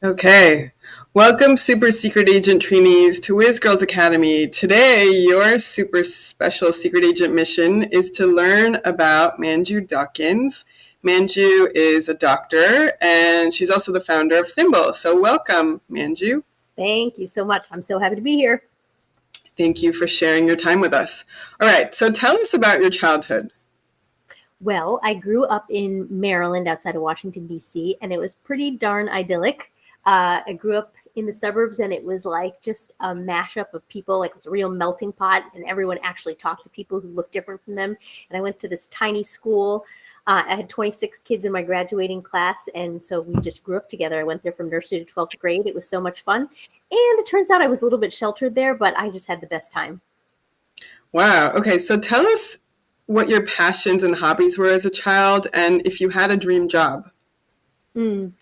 Okay. Welcome, Super Secret Agent trainees, to WhizGirls Academy. Today, your super special secret agent mission is to learn about Manju Dawkins. Manju is a doctor, and she's also the founder of Thimble. So, welcome, Manju. Thank you so much. I'm so happy to be here. Thank you for sharing your time with us. All right, so tell us about your childhood. Well, I grew up in Maryland outside of Washington, D.C., and it was pretty darn idyllic. I grew up in the suburbs, and it was like just a mashup of people. Like, it was a real melting pot, and everyone actually talked to people who looked different from them. And I went to this tiny school. I had 26 kids in my graduating class, and so we just grew up together. I went there from nursery to 12th grade. It was so much fun. And it turns out I was a little bit sheltered there, but I just had the best time. Wow. Okay, so tell us what your passions and hobbies were as a child and if you had a dream job. Mm.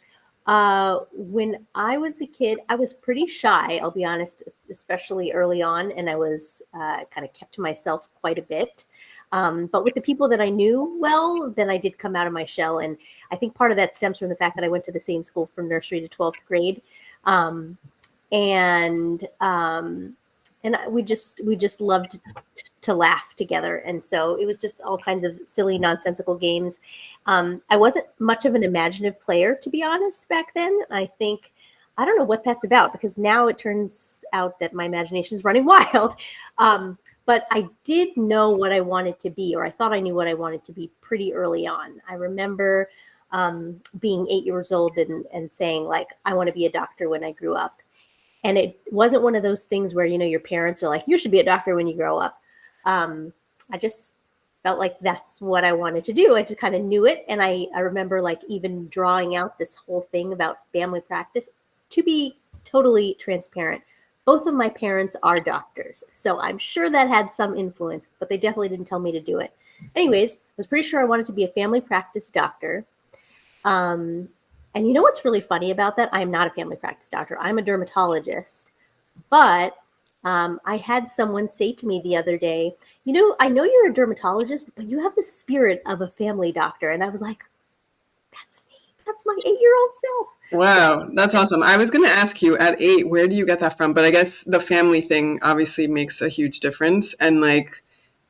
When I was a kid, I was pretty shy, I'll be honest, especially early on, and I was kind of kept to myself quite a bit. But with the people that I knew well, then I did come out of my shell. And I think part of that stems from the fact that I went to the same school from nursery to 12th grade. Um, and we just loved to laugh together, and so it was just all kinds of silly, nonsensical games. I wasn't much of an imaginative player, to be honest, back then. I don't know what that's about, because now it turns out that my imagination is running wild. But I did know what I wanted to be, or I thought I knew what I wanted to be pretty early on. I remember being 8 years old and saying, like, I want to be a doctor when I grew up. And it wasn't one of those things where, your parents are like, you should be a doctor when you grow up. I just felt like that's what I wanted to do. I just kind of knew it. And I remember, like, even drawing out this whole thing about family practice. To be totally transparent, both of my parents are doctors. So I'm sure that had some influence, but they definitely didn't tell me to do it. Anyways, I was pretty sure I wanted to be a family practice doctor. And you know what's really funny about that? I am not a family practice doctor. I'm a dermatologist. But I had someone say to me the other day, I know you're a dermatologist, but you have the spirit of a family doctor. And I was like, that's me. That's my 8-year-old self. Wow, that's awesome. I was going to ask you at 8, where do you get that from? But I guess the family thing obviously makes a huge difference. And like,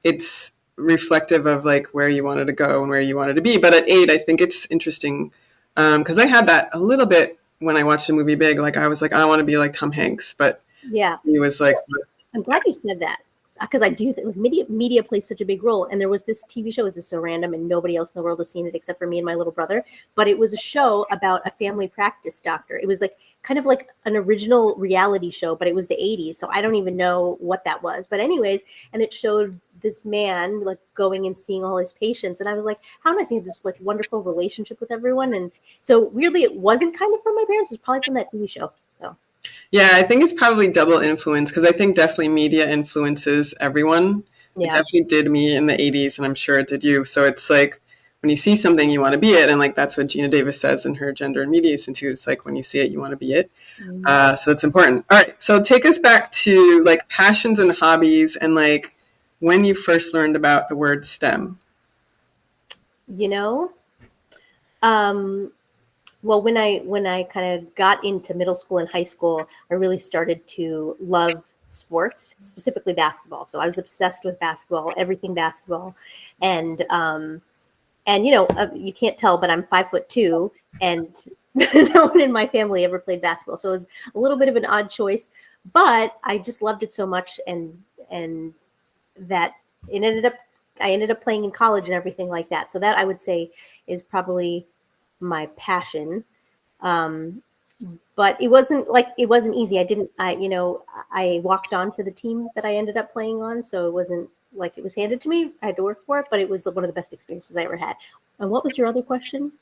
it's reflective of like where you wanted to go and where you wanted to be. But at 8, I think it's interesting because I had that a little bit when I watched the movie Big. Like, I was like, I want to be like Tom Hanks. But Yeah. he was like, I'm glad you said that, because I do think, like, media plays such a big role. And there was this TV show. This is so random, and nobody else in the world has seen it except for me and my little brother. But it was a show about a family practice doctor. It was like kind of like an original reality show, but it was the 80s. So I don't even know what that was. But anyways, and it showed this man like going and seeing all his patients. And I was like, how nice. He had this like wonderful relationship with everyone. And so weirdly, it wasn't kind of from my parents. It was probably from that TV show. So. yeah, I think it's probably double influence because I think definitely media influences everyone. It Yeah. definitely did me in the 80s, and I'm sure it did you. So it's like when you see something, you want to be it. And like that's what Gina Davis says in her Gender and Media Institute. It's like when you see it, you want to be it. So it's important. All right. So take us back to like passions and hobbies and like when you first learned about the word STEM. You know, well, when I kind of got into middle school and high school, I really started to love sports, specifically basketball. So I was obsessed with basketball, everything basketball, and you can't tell, but I'm 5'2", and no one in my family ever played basketball, so it was a little bit of an odd choice, but I just loved it so much, and that it ended up I ended up playing in college and everything like that. So that, I would say, is probably my passion. Um, but it wasn't easy. I walked on to the team that I ended up playing on. So it wasn't like it was handed to me. I had to work for it, but it was one of the best experiences I ever had. And what was your other question?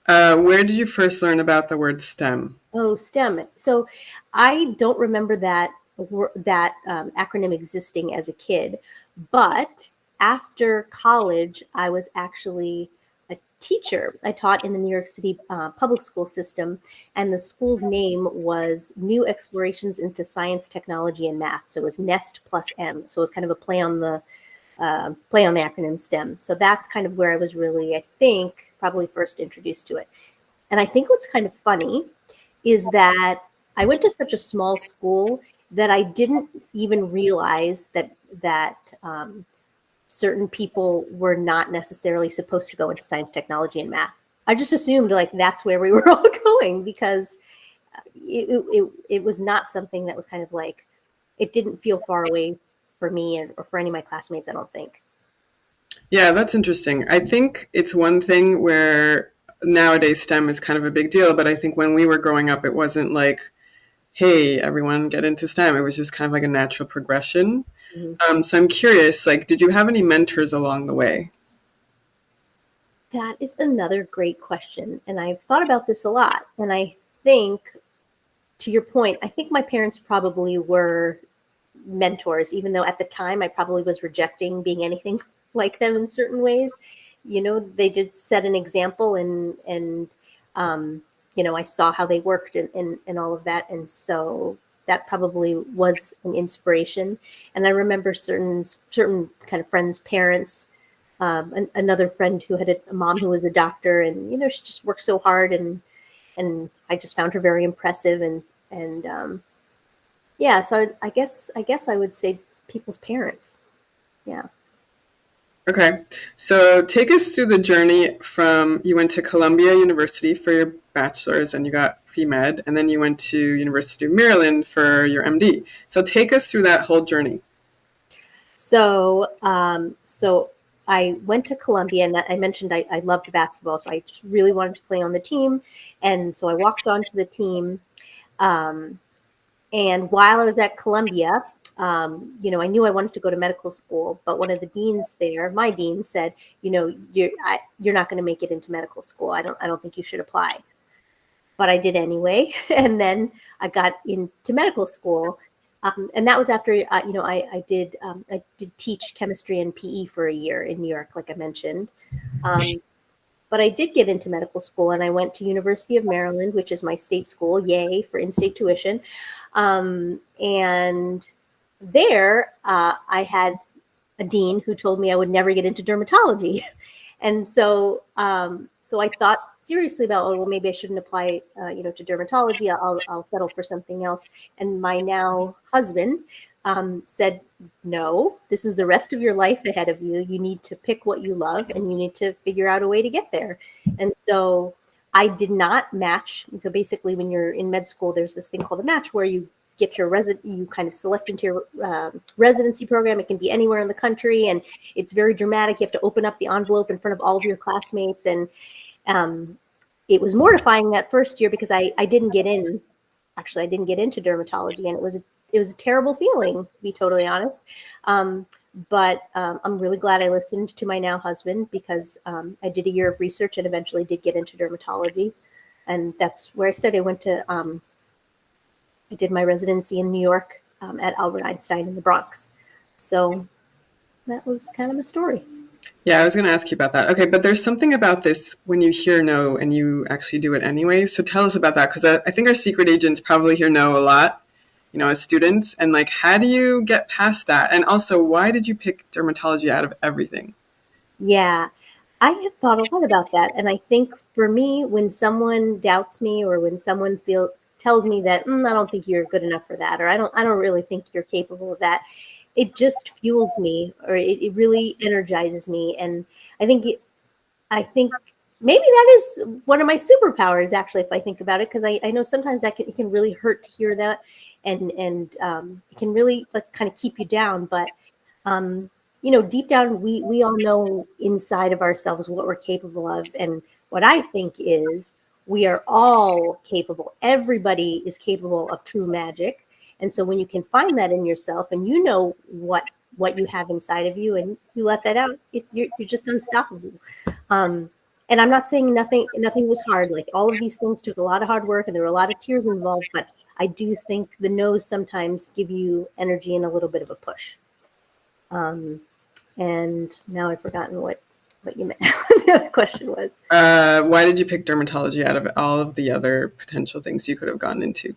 Where did you first learn about the word STEM? Oh, STEM. So I don't remember that acronym existing as a kid, but after college, I was actually a teacher. I taught in the New York City public school system, and the school's name was New Explorations into Science, Technology, and Math. So it was NEST plus M. So it was kind of a play on the acronym STEM. So that's kind of where I was really, I think, probably first introduced to it. And I think what's kind of funny is that I went to such a small school that I didn't even realize that certain people were not necessarily supposed to go into science, technology, and math. I just assumed like that's where we were all going because it was not something that was kind of like, it didn't feel far away for me or for any of my classmates, I don't think. Yeah, that's interesting. I think it's one thing where nowadays STEM is kind of a big deal, but I think when we were growing up, it wasn't like, hey, everyone get into STEM. It was just kind of like a natural progression. Mhm. So I'm curious, like, did you have any mentors along the way? That is another great question. And I've thought about this a lot. And I think, to your point, I think my parents probably were mentors, even though at the time I probably was rejecting being anything like them in certain ways. You know, they did set an example and you know, I saw how they worked and all of that. And so that probably was an inspiration. And I remember certain kind of friends' parents, another friend who had a mom who was a doctor, and you know, she just worked so hard, and I just found her very impressive, and yeah, so I guess I would say people's parents. Yeah. Okay. So take us through the journey from you went to Columbia University for your bachelor's and you got pre-med, and then you went to University of Maryland for your MD. So take us through that whole journey. So I went to Columbia, and I mentioned I loved basketball, so I just really wanted to play on the team, and so I walked onto the team. Um, And while I was at Columbia, you know, I knew I wanted to go to medical school, but one of the deans there, my dean, said, you know, you're not going to make it into medical school. I don't think you should apply. But I did anyway, and then I got into medical school, and that was after you know, I did teach chemistry and PE for a year in New York, like I mentioned. Um, but I did get into medical school, and I went to University of Maryland, which is my state school. Yay for in-state tuition. And there, I had a dean who told me I would never get into dermatology. And so I thought seriously about, oh, well, maybe I shouldn't apply, you know, to dermatology. I'll settle for something else. And my now husband said, no, this is the rest of your life ahead of you. You need to pick what you love, and you need to figure out a way to get there. And so I did not match. So basically, when you're in med school, there's this thing called a match where you get your you kind of select into your residency program. It can be anywhere in the country, and it's very dramatic. You have to open up the envelope in front of all of your classmates, and it was mortifying that first year because I didn't get in. Actually, I didn't get into dermatology, and it was a terrible feeling, to be totally honest. But I'm really glad I listened to my now husband, because I did a year of research and eventually did get into dermatology, and that's where I studied. I went to I did my residency in New York at Albert Einstein in the Bronx. So that was kind of a story. Yeah, I was going to ask you about that. Okay, but there's something about this when you hear no and you actually do it anyway. So tell us about that, because I think our secret agents probably hear no a lot, you know, as students. And like, how do you get past that? And also, why did you pick dermatology out of everything? Yeah, I have thought a lot about that. And I think for me, when someone doubts me, or when someone tells me that I don't think you're good enough for that, or I don't really think you're capable of that, it just fuels me, or it really energizes me. And I think I think maybe that is one of my superpowers, actually, if I think about it, because I know sometimes it can really hurt to hear that, and it can really like kind of keep you down. But you know, deep down, we all know inside of ourselves what we're capable of, and what I think is we are all capable. Everybody is capable of true magic, and so when you can find that in yourself, and you know what you have inside of you, and you let that out, you're just unstoppable. Um, and I'm not saying nothing was hard. Like, all of these things took a lot of hard work, and there were a lot of tears involved. But I do think the no's sometimes give you energy and a little bit of a push. And now I've forgotten what you meant. The other question was. Why did you pick dermatology out of all of the other potential things you could have gone into?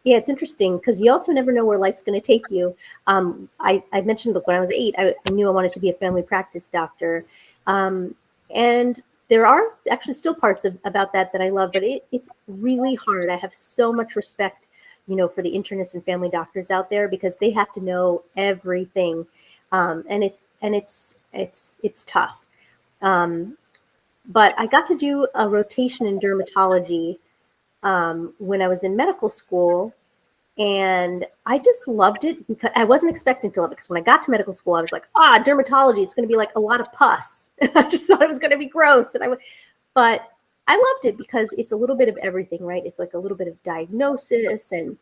Yeah, it's interesting because you also never know where life's going to take you. I mentioned, look, when I was 8, I knew I wanted to be a family practice doctor. And there are actually still parts about that I love, but it's really hard. I have so much respect, for the internists and family doctors out there, because they have to know everything, and it's tough. But I got to do a rotation in dermatology when I was in medical school. And I just loved it because I wasn't expecting to love it. Because when I got to medical school, I was like, dermatology, it's going to be like a lot of pus. I just thought it was going to be gross. But I loved it because it's a little bit of everything, right? It's like a little bit of diagnosis and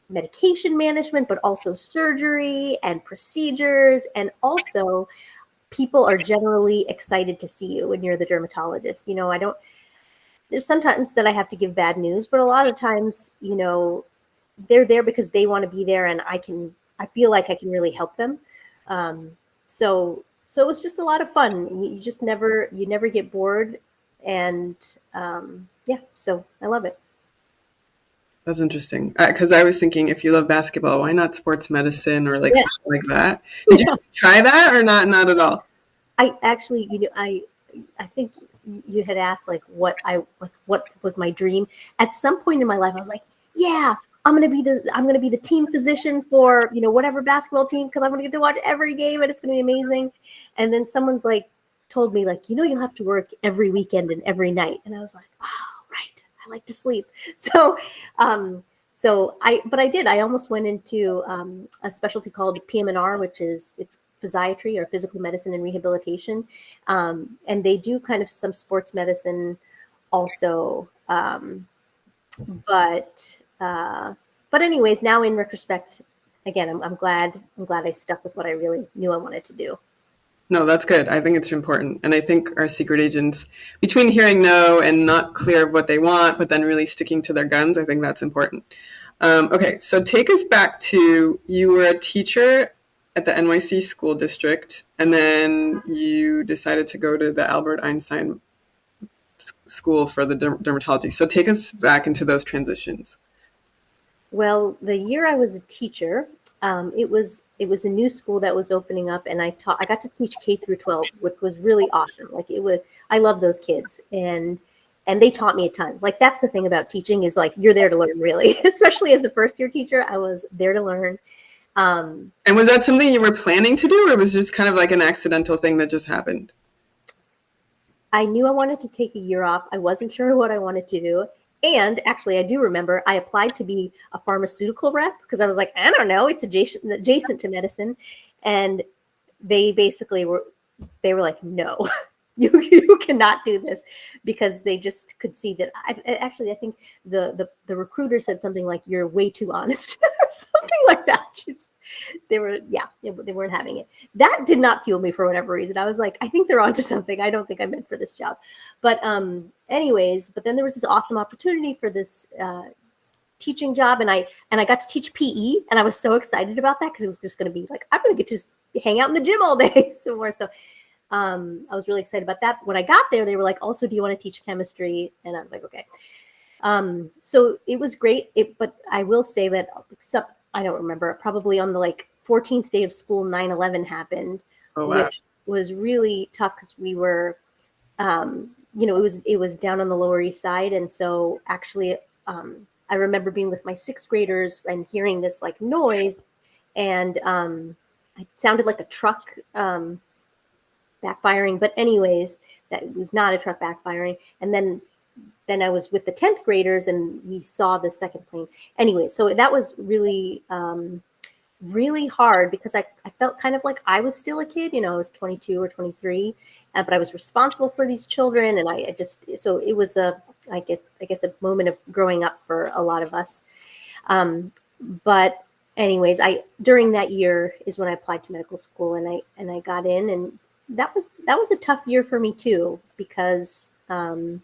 medication management, but also surgery and procedures. And also people are generally excited to see you when you're the dermatologist. There's sometimes that I have to give bad news, but a lot of times, they're there because they want to be there, and I feel like I can really help them. So it was just a lot of fun. You never get bored, and so I love it. That's interesting. Because I was thinking, if you love basketball, why not sports medicine or like something like that? Did you try that or not? Not at all. I actually, I think you had asked like what was my dream. At some point in my life, I was like, yeah, I'm gonna be the team physician for whatever basketball team, because I'm gonna get to watch every game and it's gonna be amazing. And then someone's like told me like, you'll have to work every weekend and every night, and I was like, oh right, I like to sleep. So I did. I almost went into a specialty called PM&R, which it's physiatry or physical medicine and rehabilitation. And they do kind of some sports medicine also. But anyways, now in retrospect, again, I'm glad I stuck with what I really knew I wanted to do. No, that's good. I think it's important. And I think our secret agents, between hearing no and not clear of what they want, but then really sticking to their guns, I think that's important. Okay, so take us back to, you were a teacher at the NYC school district, and then you decided to go to the Albert Einstein school for the dermatology. So take us back into those transitions. Well, the year I was a teacher, it was a new school that was opening up, and I got to teach K through 12, which was really awesome. Like I love those kids, and they taught me a ton. Like that's the thing about teaching, is like you're there to learn, really. Especially as a first year teacher, I was there to learn. And was that something you were planning to do, or it was just kind of like an accidental thing that just happened? I knew I wanted to take a year off. I wasn't sure what I wanted to do. And actually, I do remember I applied to be a pharmaceutical rep because I was like, I don't know, it's adjacent to medicine. And they basically were like, no, you cannot do this, because they just could see that. I think the recruiter said something like, you're way too honest or something like that. They weren't having it. That did not fuel me for whatever reason. I was like, I think they're onto something. I don't think I'm meant for this job. But anyways, but then there was this awesome opportunity for this teaching job, and I got to teach PE, and I was so excited about that because it was just going to be like, I'm going to get to hang out in the gym all day some more. So I was really excited about that. When I got there, they were like, also, do you want to teach chemistry? And I was like, okay. So it was great. But I will say that, except I don't remember, probably on the 14th day of school, 9/11 happened, which was really tough because we were, it was down on the Lower East Side. And so actually, I remember being with my sixth graders and hearing this noise, and it sounded like a truck backfiring. But anyways, that was not a truck backfiring. And then I was with the 10th graders, and we saw the second plane. Anyway, so that was really, really hard because I felt kind of like I was still a kid. I was 22 or 23, but I was responsible for these children, and so it was I guess a moment of growing up for a lot of us. But anyways, during that year is when I applied to medical school, and I got in, and that was a tough year for me too, because for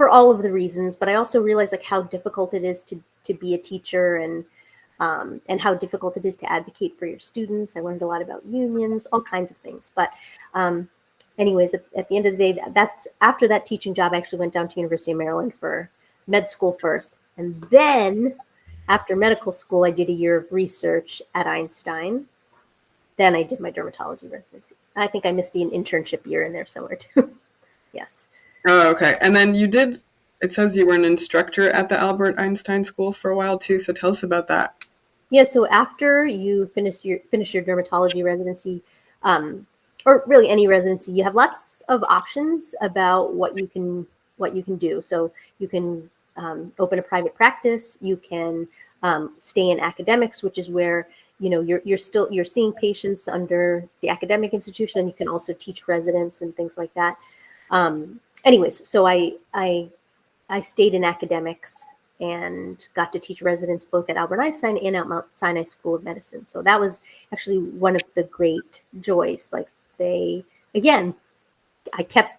all of the reasons, but I also realized how difficult it is to be a teacher, and how difficult it is to advocate for your students. I learned a lot about unions, all kinds of things. But anyways, at the end of the day, that's after that teaching job, I actually went down to University of Maryland for med school first. And then after medical school, I did a year of research at Einstein. then I did my dermatology residency. I think I missed an internship year in there somewhere too. Yes. Oh, okay. And then you did, it says you were an instructor at the Albert Einstein School for a while too. So tell us about that. Yeah, so after you finish your dermatology residency, or really any residency, you have lots of options about what you can do. So you can open a private practice. You can stay in academics, which is where you're seeing patients under the academic institution, and you can also teach residents and things like that. Anyways, so I stayed in academics and got to teach residents both at Albert Einstein and at Mount Sinai School of Medicine. So that was actually one of the great joys. Like again,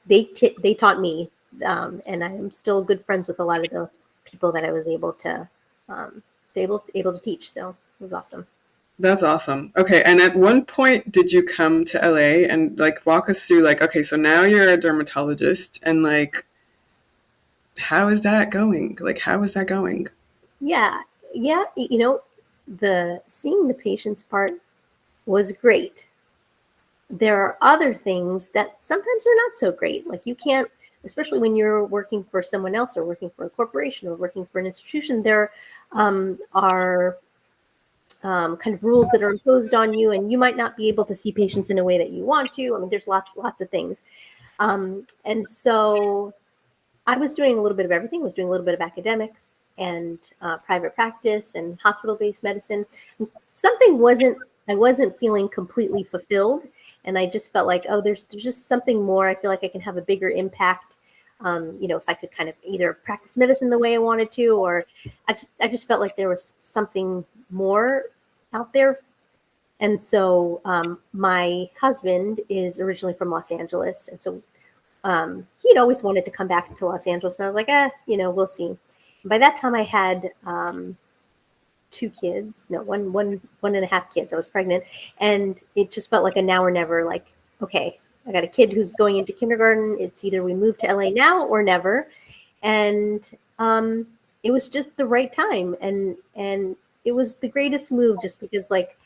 they taught me, and I'm still good friends with a lot of the people that I was able to teach. So it was awesome. That's awesome. Okay. And at one point, did you come to LA and like walk us through like, okay, so now you're a dermatologist and like, how is that going? Like, how is that going? Yeah. The seeing the patients part was great. There are other things that sometimes are not so great. Like you can't, especially when you're working for someone else or working for a corporation or working for an institution, there are kind of rules that are imposed on you, and you might not be able to see patients in a way that you want to. I mean, there's lots of things. And so I was doing a little bit of everything. I was doing a little bit of academics and private practice and hospital-based medicine. I wasn't feeling completely fulfilled. And I just felt like, oh, there's just something more. I feel like I can have a bigger impact. If I could kind of either practice medicine the way I wanted to, or I just felt like there was something more out there. And so my husband is originally from Los Angeles. And so he'd always wanted to come back to Los Angeles. And I was like, we'll see. And by that time I had two kids, no, one and a half kids. I was pregnant, and it just felt like a now or never. Like, okay, I got a kid who's going into kindergarten. It's either we move to LA now or never. And it was just the right time, and it was the greatest move, just because, like,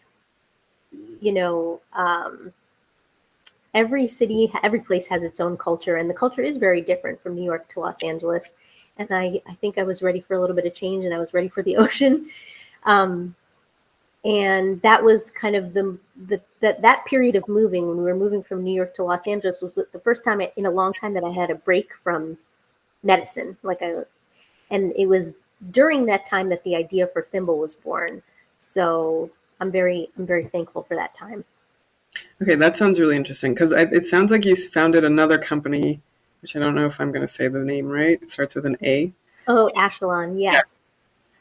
every city, every place has its own culture, and the culture is very different from New York to Los Angeles. And I think I was ready for a little bit of change, and I was ready for the ocean. And that was kind of that period of moving, when we were moving from New York to Los Angeles, was the first time in a long time that I had a break from medicine. And it was during that time that the idea for Thimble was born. So I'm very thankful for that time. Okay, that sounds really interesting because it sounds like you founded another company, which I don't know if I'm going to say the name right. It starts with an A. Oh, Ashelon, yes. Yeah.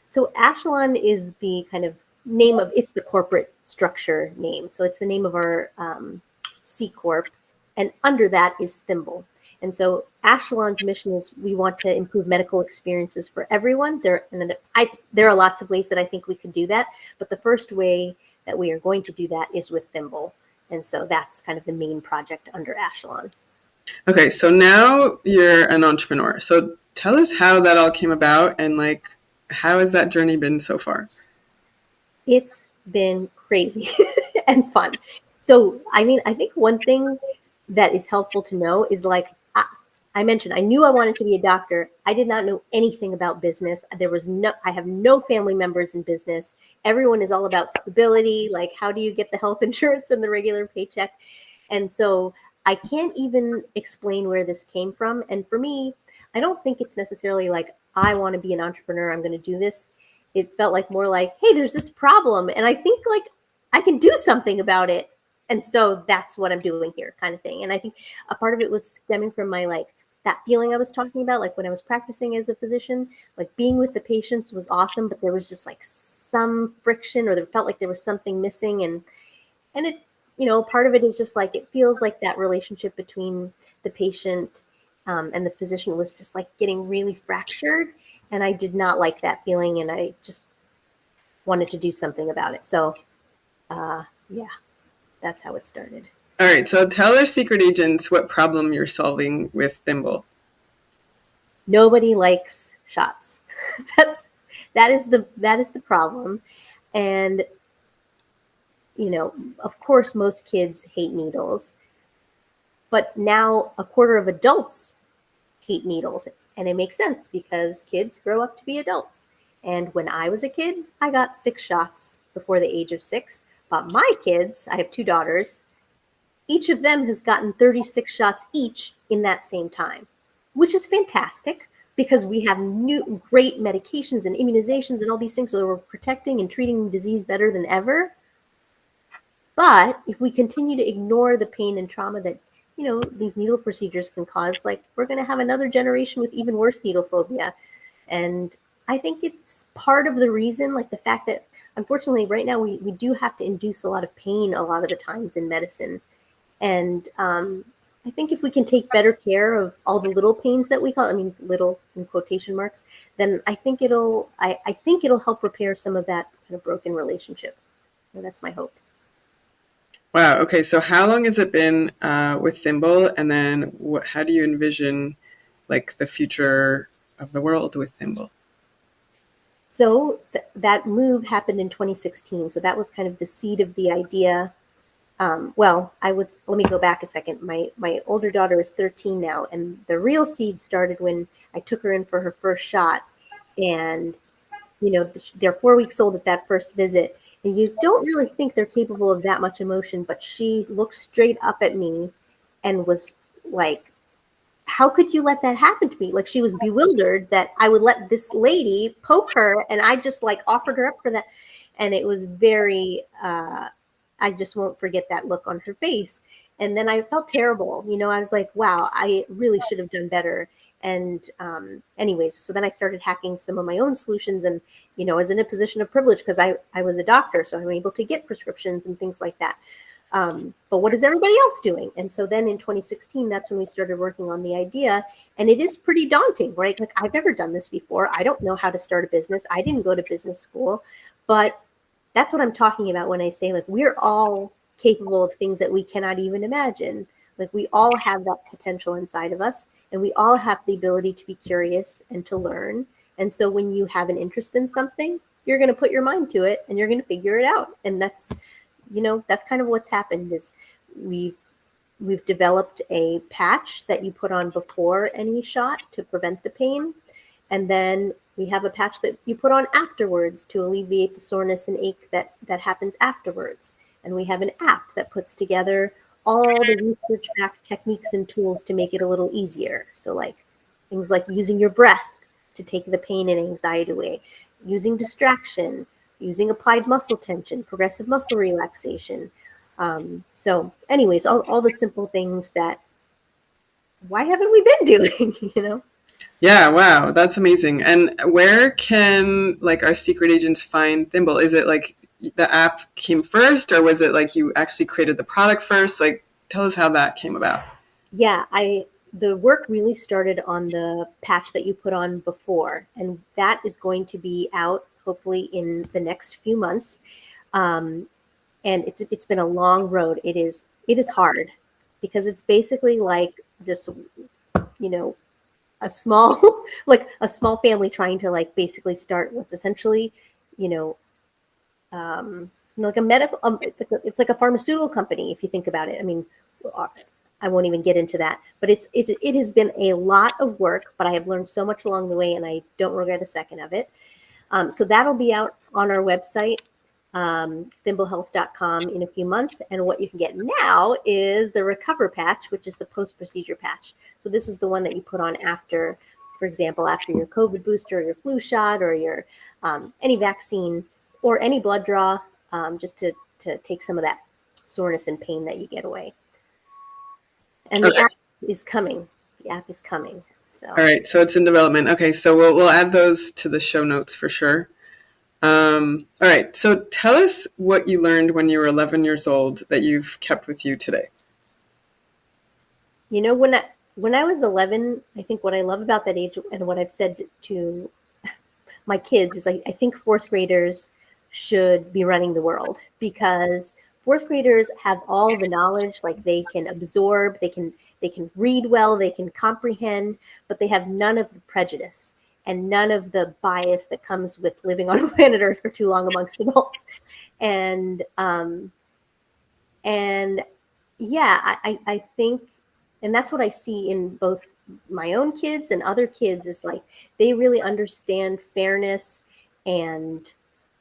So Ashelon is the kind of name of, it's the corporate structure name. So it's the name of our C Corp, and under that is Thimble. And so Ashelon's mission is we want to improve medical experiences for everyone. There are lots of ways that I think we could do that, but the first way that we are going to do that is with Thimble. And so that's kind of the main project under Ashelon. Okay, so now you're an entrepreneur. So tell us how that all came about, and like, how has that journey been so far? It's been crazy and fun. So, I mean, I think one thing that is helpful to know is, like, I mentioned, I knew I wanted to be a doctor. I did not know anything about business. I have no family members in business. Everyone is all about stability. Like, how do you get the health insurance and the regular paycheck? And so I can't even explain where this came from. And for me, I don't think it's necessarily like, I want to be an entrepreneur, I'm going to do this. It felt like more like, hey, there's this problem, and I think, like, I can do something about it. And so that's what I'm doing here, kind of thing. And I think a part of it was stemming from my, like, that feeling I was talking about, like when I was practicing as a physician, like being with the patients was awesome, but there was just like some friction, or there felt like there was something missing. And it, part of it is just like, it feels like that relationship between the patient and the physician was just like getting really fractured. And I did not like that feeling, and I just wanted to do something about it. So, yeah, that's how it started. All right, so tell our secret agents what problem you're solving with Thimble. Nobody likes shots. that is the problem, and of course, most kids hate needles, but now a quarter of adults hate needles. And it makes sense because kids grow up to be adults. And when I was a kid, I got 6 shots before the age of 6. But my kids, I have 2 daughters, each of them has gotten 36 shots each in that same time, which is fantastic because we have new great medications and immunizations and all these things. So we're protecting and treating disease better than ever. But if we continue to ignore the pain and trauma that, these needle procedures can cause, like, we're going to have another generation with even worse needle phobia. And I think it's part of the reason, like the fact that, unfortunately, right now we do have to induce a lot of pain a lot of the times in medicine. And I think if we can take better care of all the little pains that we call, little in quotation marks, then I think it'll help repair some of that kind of broken relationship. And that's my hope. Wow. Okay. So how long has it been with Thimble? And then how do you envision like the future of the world with Thimble? So that move happened in 2016. So that was kind of the seed of the idea. Let me go back a second. My older daughter is 13 now, and the real seed started when I took her in for her first shot. And, they're 4 weeks old at that first visit. And you don't really think they're capable of that much emotion, but she looked straight up at me and was like, how could you let that happen to me? Like, she was bewildered that I would let this lady poke her, and I just like offered her up for that. And it was very, I just won't forget that look on her face. And then I felt terrible. I was like, wow, I really should have done better. And anyways, so then I started hacking some of my own solutions and, I was in a position of privilege because I was a doctor. So I'm able to get prescriptions and things like that. But what is everybody else doing? And so then in 2016, that's when we started working on the idea. And it is pretty daunting, right? Like, I've never done this before. I don't know how to start a business. I didn't go to business school. But that's what I'm talking about when I say, like, we're all capable of things that we cannot even imagine. Like, we all have that potential inside of us, and we all have the ability to be curious and to learn. And so when you have an interest in something, you're going to put your mind to it and you're going to figure it out. And that's kind of what's happened is we've developed a patch that you put on before any shot to prevent the pain. And then we have a patch that you put on afterwards to alleviate the soreness and ache that happens afterwards. And we have an app that puts together all the research-backed techniques and tools to make it a little easier. So like things like using your breath to take the pain and anxiety away, using distraction, using applied muscle tension, progressive muscle relaxation. So anyways, all the simple things that, why haven't we been doing, Yeah, wow, that's amazing. And where can like our secret agents find Thimble? Is it like the app came first, or was it like you actually created the product first? Like, tell us how that came about. Yeah, the work really started on the patch that you put on before, and that is going to be out hopefully in the next few months. And it's been a long road. It is hard because it's basically like just, a small like a small family trying to like basically start what's essentially, like a medical, it's like a pharmaceutical company if you think about it. I won't even get into that, but it has been a lot of work, but I have learned so much along the way, and I don't regret a second of it. So that'll be out on our website, thimblehealth.com, in a few months. And what you can get now is the Recover patch, which is the post-procedure patch. So this is the one that you put on after, for example, after your COVID booster or your flu shot or your any vaccine or any blood draw, just to take some of that soreness and pain that you get away. And the app is coming. The app is coming. So. All right, so it's in development. Okay, so we'll add those to the show notes for sure. All right, so tell us what you learned when you were 11 years old that you've kept with you today. When I was 11, I think what I love about that age and what I've said to my kids is I think fourth graders should be running the world, because fourth graders have all the knowledge, like they can absorb, they can read well, they can comprehend, but they have none of the prejudice and none of the bias that comes with living on planet Earth for too long amongst adults. And And yeah, I think, and that's what I see in both my own kids and other kids, is like they really understand fairness and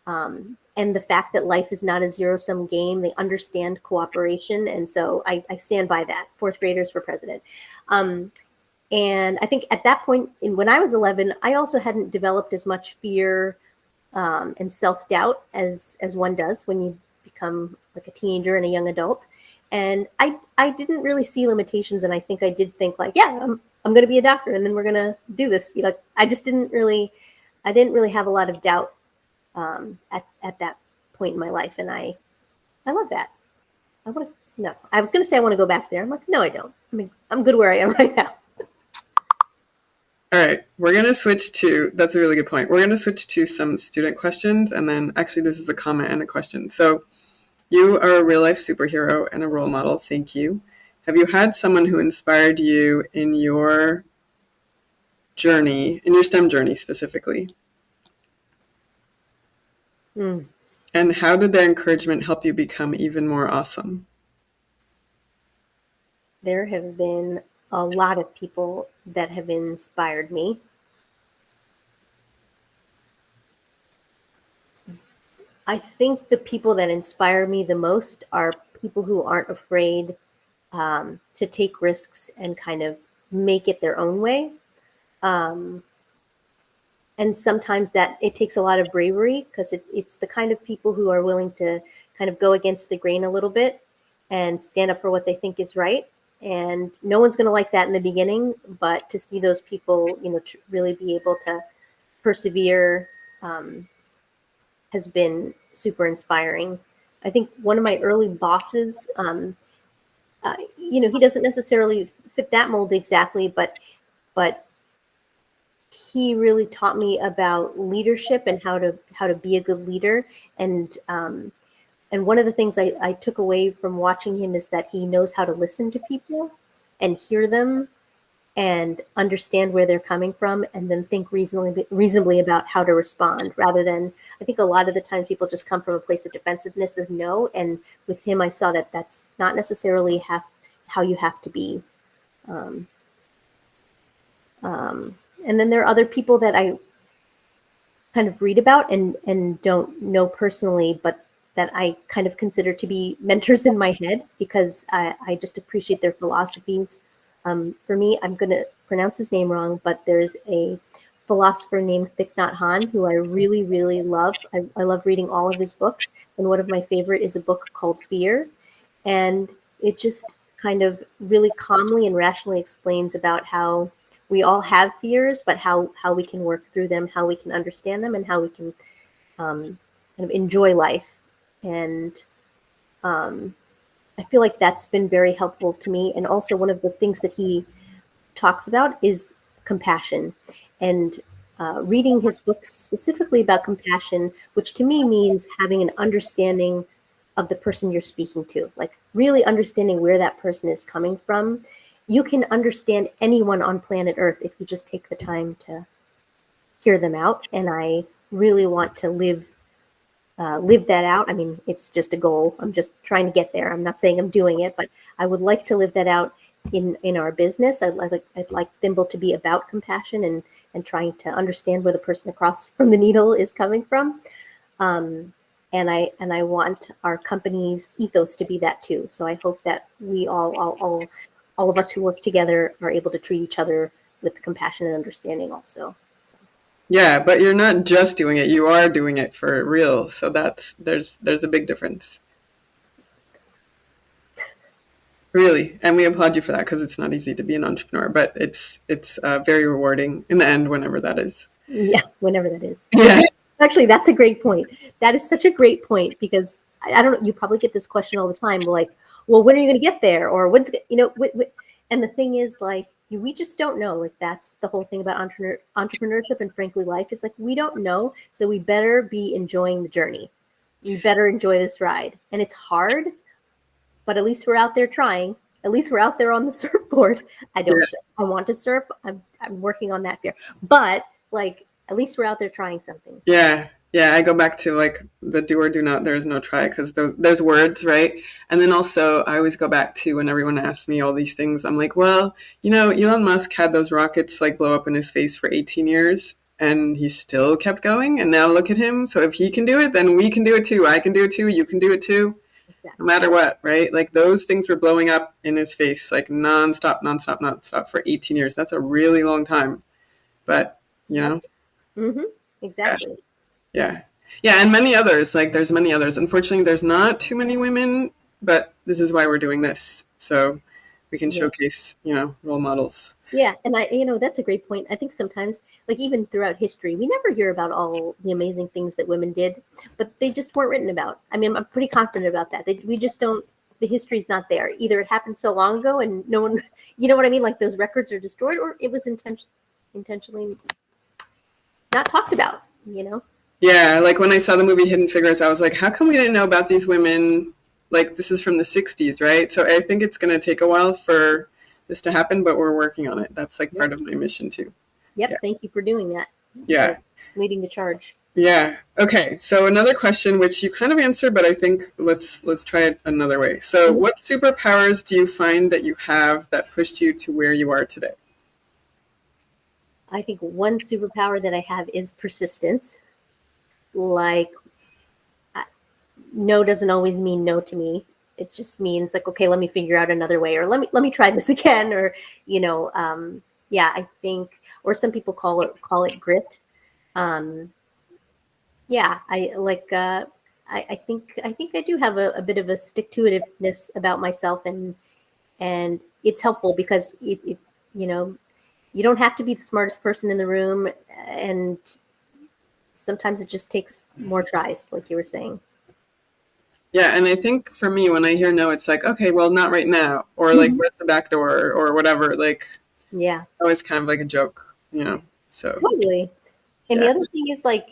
the fact that life is not a zero-sum game. They understand cooperation, and so I stand by that. Fourth graders for president. And I think at that point, when I was 11, I also hadn't developed as much fear and self-doubt as one does when you become like a teenager and a young adult. And I didn't really see limitations, and I think I did think like, yeah, I'm going to be a doctor, and then we're going to do this. Like I didn't really have a lot of doubt at that point in my life, and I love that. I was going to say I want to go back there. I'm like, no, I don't. I mean, I'm good where I am right now. All right, we're going to switch to, that's a really good point. We're going to switch to some student questions, and then actually this is a comment and a question. So you are a real life superhero and a role model. Thank you. Have you had someone who inspired you in your journey, in your STEM journey specifically? And how did their encouragement help you become even more awesome? There have been a lot of people that have inspired me. I think the people that inspire me the most are people who aren't afraid to take risks and kind of make it their own way. And sometimes that it takes a lot of bravery, because it's the kind of people who are willing to kind of go against the grain a little bit and stand up for what they think is right. And no one's going to like that in the beginning, but to see those people, to really be able to persevere has been super inspiring. I think one of my early bosses, he doesn't necessarily fit that mold exactly, but he really taught me about leadership and how to be a good leader. And one of the things I took away from watching him is that he knows how to listen to people and hear them and understand where they're coming from, and then think reasonably about how to respond, rather than, I think a lot of the time people just come from a place of defensiveness of no. And with him, I saw that that's not necessarily how you have to be. And then there are other people that I kind of read about and don't know personally, but that I kind of consider to be mentors in my head, because I just appreciate their philosophies. For me, I'm going to pronounce his name wrong, but there's a philosopher named Thich Nhat Hanh who I really, really love. I love reading all of his books, and one of my favorite is a book called Fear. And it just kind of really calmly and rationally explains about how we all have fears, but how we can work through them, how we can understand them, and how we can kind of enjoy life. And I feel like that's been very helpful to me. And also one of the things that he talks about is compassion. And reading his books specifically about compassion, which to me means having an understanding of the person you're speaking to, like really understanding where that person is coming from. You can understand anyone on planet Earth if you just take the time to hear them out. And I really want to live that out. I mean, it's just a goal. I'm just trying to get there. I'm not saying I'm doing it, but I would like to live that out in our business. I'd like Thimble to be about compassion and trying to understand where the person across from the needle is coming from. And I want our company's ethos to be that too. So I hope that we all of us who work together are able to treat each other with compassion and understanding also. Yeah, but you're not just doing it, you are doing it for real. So there's a big difference. Really. And we applaud you for that, because it's not easy to be an entrepreneur, but it's very rewarding in the end, whenever that is. Yeah, whenever that is. Yeah. Actually, that's a great point. That is such a great point, because I don't know, you probably get this question all the time, like, well, when are you going to get there? Or when's, and the thing is, like, we just don't know. Like, that's the whole thing about entrepreneurship and frankly life, is like, we don't know. So we better be enjoying the journey. We better enjoy this ride. And it's hard, but at least we're out there trying. At least we're out there on the surfboard. I want to surf. I'm working on that fear. But like, at least we're out there trying something. Yeah. Yeah, I go back to like the do or do not, there is no try, because there's words, right? And then also, I always go back to when everyone asks me all these things, I'm like, well, Elon Musk had those rockets like blow up in his face for 18 years and he still kept going. And now look at him. So if he can do it, then we can do it too. I can do it too. You can do it too. No Exactly. matter what, right? Like those things were blowing up in his face like nonstop, nonstop, nonstop for 18 years. That's a really long time. But, you Yep. know, Mm-hmm. yeah. Exactly. Yeah. Yeah, and many others. Like there's many others. Unfortunately, there's not too many women, but this is why we're doing this. So we can Yeah. showcase, role models. Yeah, and that's a great point. I think sometimes, like even throughout history, we never hear about all the amazing things that women did, but they just weren't written about. I mean, I'm pretty confident about that. We just don't. The history's not there. Either it happened so long ago and no one, you know what I mean? Like those records are destroyed, or it was intentionally not talked about. You know? Yeah, like when I saw the movie Hidden Figures, I was like, how come we didn't know about these women? Like this is from the 60s, right? So I think it's going to take a while for this to happen, but we're working on it. That's like Yep. part of my mission too. Yep. Yeah. Thank you for doing that. Yeah. For leading the charge. Yeah. Okay. So another question, which you kind of answered, but I think let's try it another way. So, Mhm. what superpowers do you find that you have that pushed you to where you are today? I think one superpower that I have is persistence. Like no doesn't always mean no to me. It just means like, okay, let me figure out another way, or let me try this again, or yeah, I think, or some people call it grit. Um, yeah, I think I do have a bit of a stick to itiveness about myself, and it's helpful because it you know you don't have to be the smartest person in the room, and sometimes it just takes more tries, like you were saying. Yeah, and I think for me, when I hear no, it's like, okay, well, not right now, or like, where's the back door, or whatever. Like, Yeah, always kind of like a joke. So, totally. And the yeah. other thing is like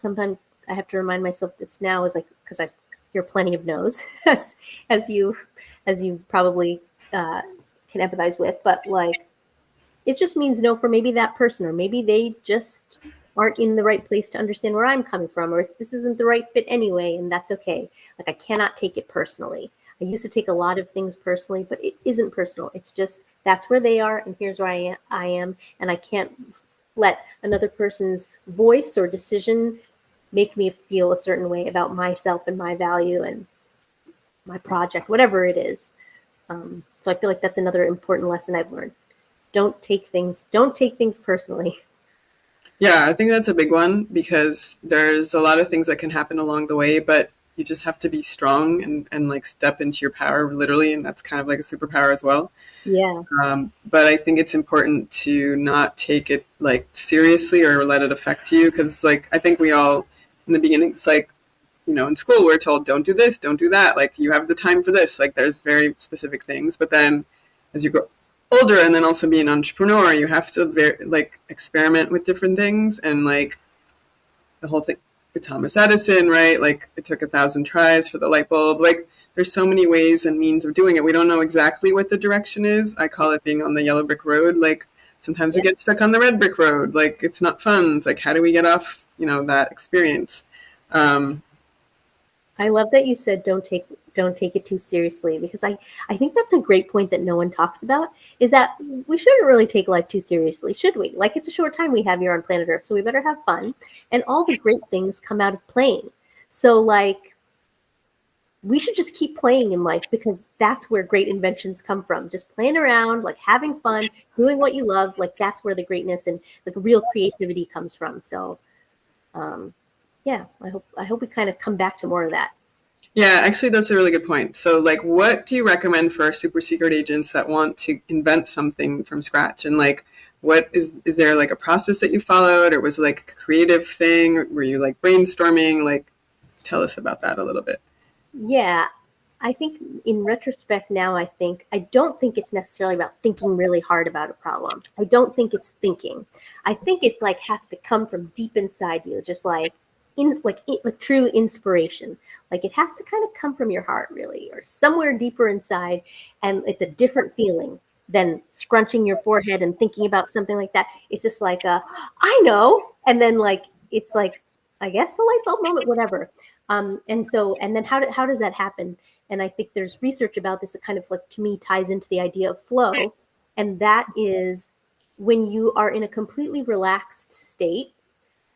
sometimes I have to remind myself this now is like because I hear plenty of no's as you as you probably uh, can empathize with, but like it just means no for maybe that person, or maybe they just aren't in the right place to understand where I'm coming from, or this isn't the right fit anyway, and that's okay. Like I cannot take it personally. I used to take a lot of things personally, but it isn't personal. It's just that's where they are, and here's where I am, and I can't let another person's voice or decision make me feel a certain way about myself and my value and my project, whatever it is. So I feel like that's another important lesson I've learned. Don't take things personally. Yeah, I think that's a big one because there's a lot of things that can happen along the way, but you just have to be strong and like step into your power literally, and that's kind of like a superpower as well. Yeah. But I think it's important to not take it like seriously or let it affect you because like I think we all in the beginning it's like in school we're told don't do this, don't do that, like you have the time for this, like there's very specific things, but then as you grow older and then also be an entrepreneur you have to like experiment with different things and like the whole thing with Thomas Edison, right? Like it took 1,000 tries for the light bulb. Like there's so many ways and means of doing it. We don't know exactly what the direction is. I call it being on the yellow brick road. Like sometimes we Yeah. get stuck on the red brick road. Like it's not fun. It's like how do we get off, that experience? Um, I love that you said don't take it too seriously, because I think that's a great point that no one talks about, is that we shouldn't really take life too seriously, should we? Like it's a short time we have here on planet Earth, so we better have fun. And all the great things come out of playing. So like we should just keep playing in life, because that's where great inventions come from. Just playing around, like having fun, doing what you love, like that's where the greatness and like real creativity comes from. So um yeah, I hope we kind of come back to more of that. yeah, actually, that's a really good point. So, like, what do you recommend for our super secret agents that want to invent something from scratch? And like, what is there like a process that you followed, or was it like a creative thing? Were you like brainstorming? Like, tell us about that a little bit. Yeah, I think in retrospect now, I don't think it's necessarily about thinking really hard about a problem. I don't think it's thinking. I think it's like has to come from deep inside you, just like like true inspiration. Like it has to kind of come from your heart, really, or somewhere deeper inside, and it's a different feeling than scrunching your forehead and thinking about something like that. It's just like I know, and then like it's like I guess a light bulb moment, whatever. And then how does that happen? And I think there's research about this that kind of like to me ties into the idea of flow. And that is when you are in a completely relaxed state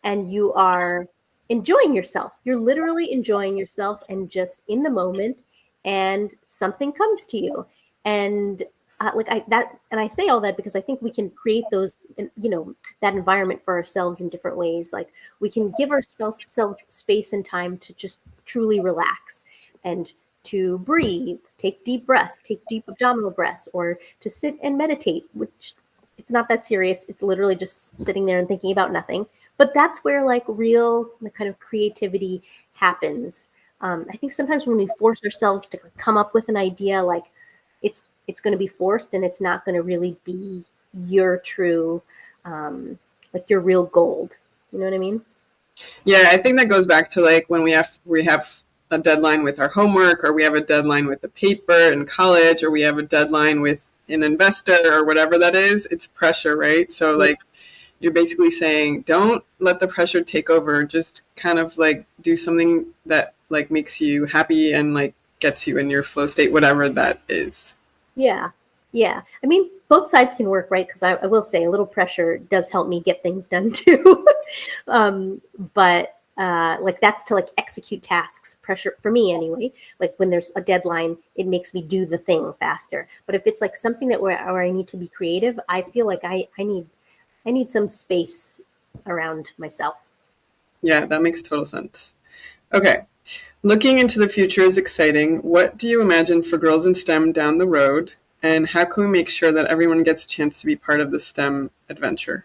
and you are enjoying yourself. You're literally enjoying yourself and just in the moment, and something comes to you. And I say all that because I think we can create those, that environment for ourselves in different ways. Like we can give ourselves space and time to just truly relax and to breathe, take deep breaths, take deep abdominal breaths, or to sit and meditate, which it's not that serious. It's literally just sitting there and thinking about nothing. But that's where like real kind of creativity happens. I think sometimes when we force ourselves to come up with an idea, like it's going to be forced and it's not going to really be your true, like your real gold. You know what I mean? Yeah, I think that goes back to like when we have a deadline with our homework, or we have a deadline with a paper in college, or we have a deadline with an investor or whatever that is. It's pressure, right? So like you're basically saying, don't let the pressure take over. Just kind of like do something that like makes you happy and like gets you in your flow state, whatever that is. Yeah. Yeah. I mean, both sides can work, right? Because I will say a little pressure does help me get things done too. But like that's to like execute tasks, pressure for me anyway. Like when there's a deadline, it makes me do the thing faster. But if it's like something that where I need to be creative, I feel like I need some space around myself. Yeah, that makes total sense. Okay. Looking into the future is exciting. What do you imagine for girls in STEM down the road? And how can we make sure that everyone gets a chance to be part of the STEM adventure?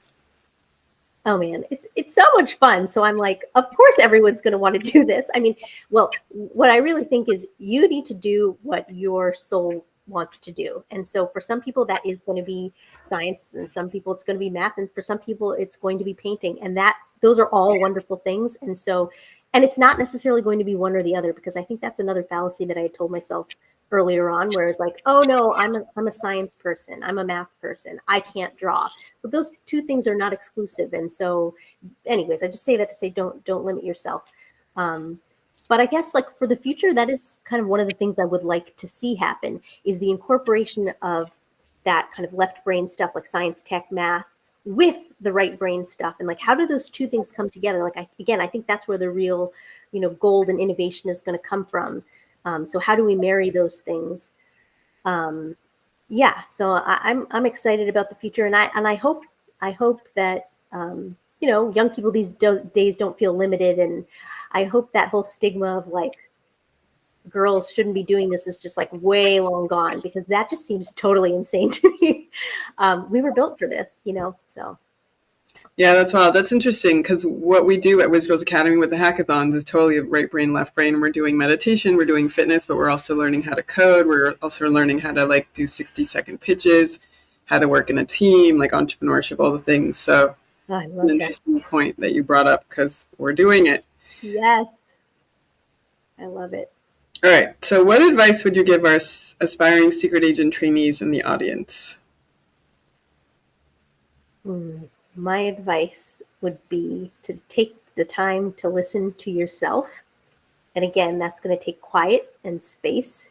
Oh man, it's so much fun. So I'm like, of course everyone's going to want to do this. I mean, well, what I really think is you need to do what your soul wants to do. And so for some people that is going to be science, and some people it's going to be math, and for some people it's going to be painting. And that those are all wonderful things. And so and it's not necessarily going to be one or the other, because I think that's another fallacy that I had told myself earlier on, where it's like, oh no, I'm a science person, I'm a math person, I can't draw. But those two things are not exclusive. And so anyways, I just say that to say don't limit yourself. But I guess like for the future, that is kind of one of the things I would like to see happen, is the incorporation of that kind of left brain stuff like science, tech, math with the right brain stuff. And like, how do those two things come together? Like, I think that's where the real, gold and innovation is going to come from. So how do we marry those things? Yeah, so I'm excited about the future, and I hope that young people these days don't feel limited, and I hope that whole stigma of like girls shouldn't be doing this is just like way long gone, because that just seems totally insane to me. We were built for this, so. Yeah, that's wild. That's interesting, because what we do at WhizGirls Academy with the hackathons is totally right brain, left brain. We're doing meditation, we're doing fitness, but we're also learning how to code. We're also learning how to like do 60-second pitches, how to work in a team, like entrepreneurship, all the things. So Oh, I love an that. interesting point that you brought up, because we're doing it. Yes, I love it. All right. So what advice would you give our aspiring secret agent trainees in the audience? My advice would be to take the time to listen to yourself. And again, that's going to take quiet and space,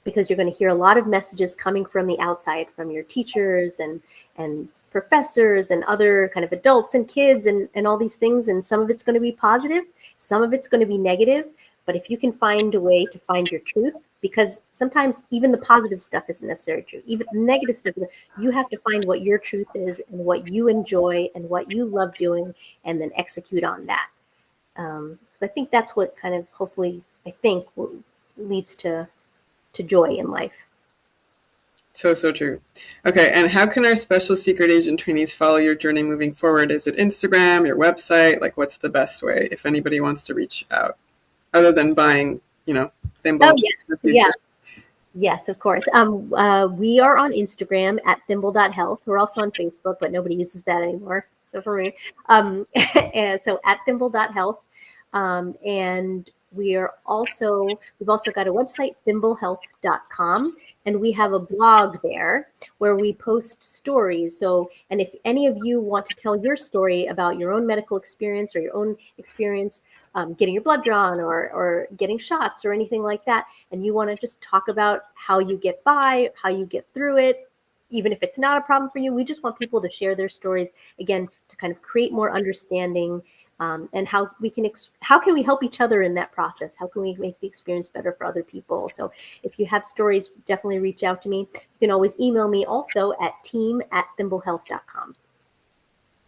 because you're going to hear a lot of messages coming from the outside, from your teachers and professors and other kind of adults and kids and all these things. And some of it's going to be positive, some of it's going to be negative. But if you can find a way to find your truth, because sometimes even the positive stuff isn't necessarily true, even the negative stuff, you have to find what your truth is and what you enjoy and what you love doing, and then execute on that. Because I think that's what kind of hopefully, I think, leads to joy in life. So true. Okay, and how can our special secret agent trainees follow your journey moving forward? Is it Instagram, your website? Like, what's the best way if anybody wants to reach out, other than buying, Thimble? Oh, yeah. Yes, of course. We are on Instagram at thimble.health. We're also on Facebook, but nobody uses that anymore. So for me, and so at thimble.health. And we've also got a website, thimblehealth.com, and we have a blog there where we post stories. So, and if any of you want to tell your story about your own medical experience or your own experience getting your blood drawn or getting shots or anything like that, and you want to just talk about how you get by, how you get through it, even if it's not a problem for you, we just want people to share their stories, again, to kind of create more understanding, and how can we help each other in that process? How can we make the experience better for other people? So if you have stories, definitely reach out to me. You can always email me also at team@thimblehealth.com.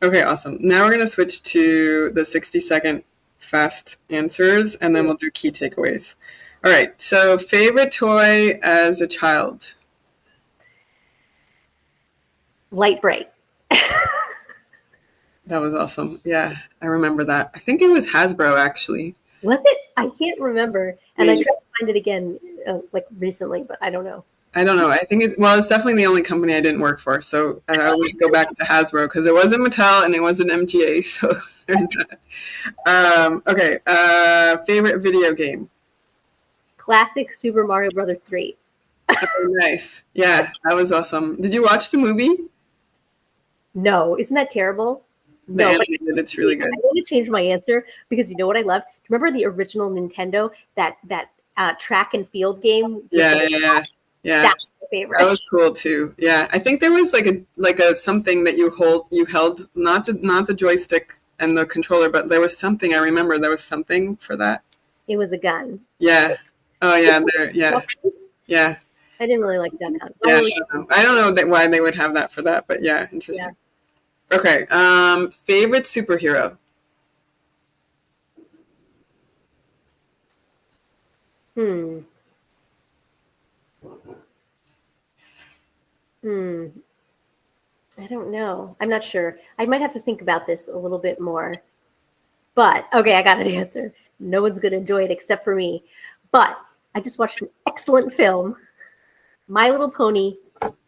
Okay, awesome. Now we're going to switch to the 60-second fast answers, and then we'll do key takeaways. All right, so favorite toy as a child? Light Bright. That was awesome. Yeah, I remember that. I think it was Hasbro, actually. Was it? I can't remember. And I tried to find it again like recently, but I don't know. I don't know. I think it's definitely the only company I didn't work for. So I always go back to Hasbro because it wasn't Mattel and it wasn't MGA. So there's that. Okay. Favorite video game? Classic Super Mario Brothers 3. Oh, nice. Yeah, that was awesome. Did you watch the movie? No. Isn't that terrible? The animated, it's really good. I want to change my answer because you know what I love? Remember the original Nintendo, that track and field game? Yeah. That's my favorite. That was cool too. Yeah, I think there was like a something that you held, not the joystick and the controller, but there was something. I remember there was something for that. It was a gun. Yeah. Oh yeah. Yeah. I didn't really like that gun. Yeah, I don't know why they would have that for that, but yeah, interesting. Yeah. Okay. Favorite superhero? I don't know. I'm not sure. I might have to think about this a little bit more. But, okay, I got an answer. No one's going to enjoy it except for me. But I just watched an excellent film, My Little Pony,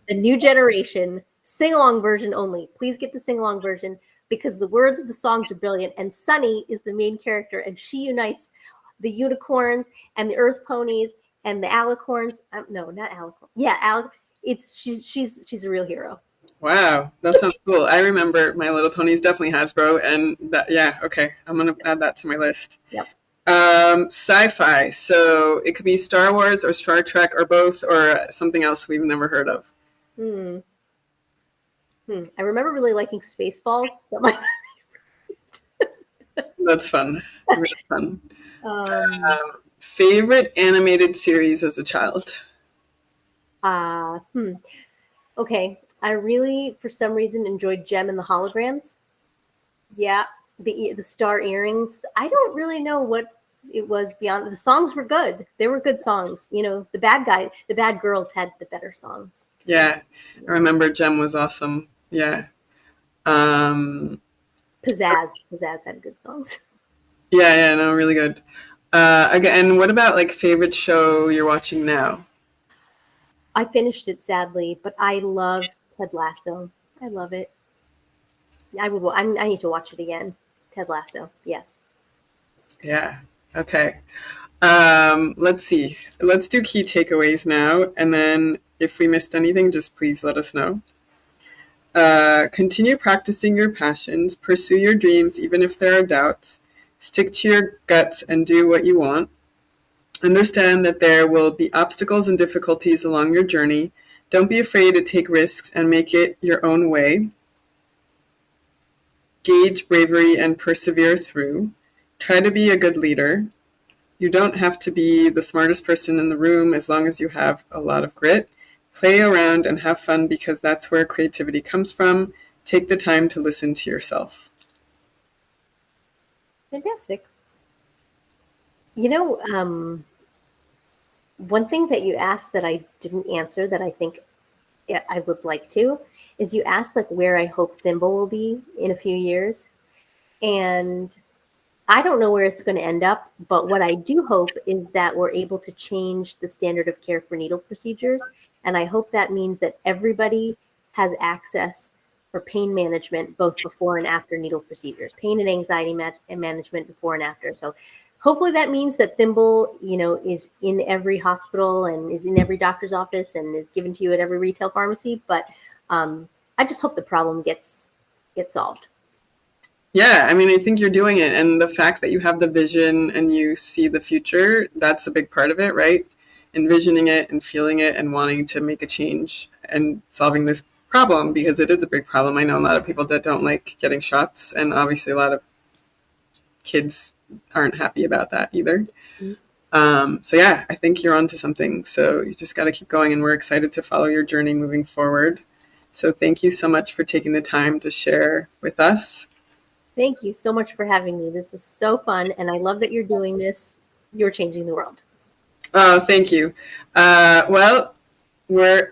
The New Generation, sing-along version only. Please get the sing-along version because the words of the songs are brilliant. And Sunny is the main character, and she unites the unicorns and the earth ponies and the alicorns. No, not alicorn. Yeah, she's a real hero. Wow, that sounds cool. I remember My Little Pony's definitely Hasbro, and that, yeah, okay, I'm gonna add that to my list. Yep. Sci-fi, so it could be Star Wars or Star Trek or both or something else we've never heard of. I remember really liking Spaceballs. That's fun. Really fun. Favorite animated series as a child? Okay. I really, for some reason, enjoyed Gem and the Holograms. Yeah, the star earrings. I don't really know what it was beyond. The songs were good. They were good songs. You know, the bad girls had the better songs. Yeah, I remember Gem was awesome. Yeah. Pizzazz had good songs. Yeah, no, really good. Again, what about like favorite show you're watching now? I finished it sadly, but I love Ted Lasso. I love it. I need to watch it again. Ted Lasso. Yes. Yeah. Okay. Let's see. Let's do key takeaways now, and then if we missed anything, just please let us know. Continue practicing your passions. Pursue your dreams, even if there are doubts. Stick to your guts and do what you want. Understand that there will be obstacles and difficulties along your journey. Don't be afraid to take risks and make it your own way. Gauge bravery and persevere through. Try to be a good leader. You don't have to be the smartest person in the room as long as you have a lot of grit. Play around and have fun because that's where creativity comes from. Take the time to listen to yourself. Fantastic. You know, one thing that you asked that I didn't answer that I think I would like to is you asked like where I hope Thimble will be in a few years. And I don't know where it's going to end up, but what I do hope is that we're able to change the standard of care for needle procedures. And I hope that means that everybody has access for pain management, both before and after needle procedures, pain and anxiety management before and after. So hopefully that means that Thimble, is in every hospital and is in every doctor's office and is given to you at every retail pharmacy. But I just hope the problem gets solved. Yeah, I mean, I think you're doing it. And the fact that you have the vision and you see the future, that's a big part of it, right? Envisioning it and feeling it and wanting to make a change and solving this problem because it is a big problem. I know a lot of people that don't like getting shots, and obviously a lot of kids aren't happy about that either. So yeah, I think you're onto something. So you just got to keep going, and we're excited to follow your journey moving forward. So thank you so much for taking the time to share with us. Thank you so much for having me. This was so fun, and I love that you're doing this. You're changing the world. Oh, thank you. Well,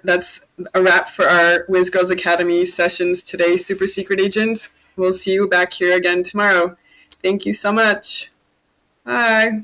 that's a wrap for our WhizGirls Academy sessions today, Super Secret Agents. We'll see you back here again tomorrow. Thank you so much. Bye.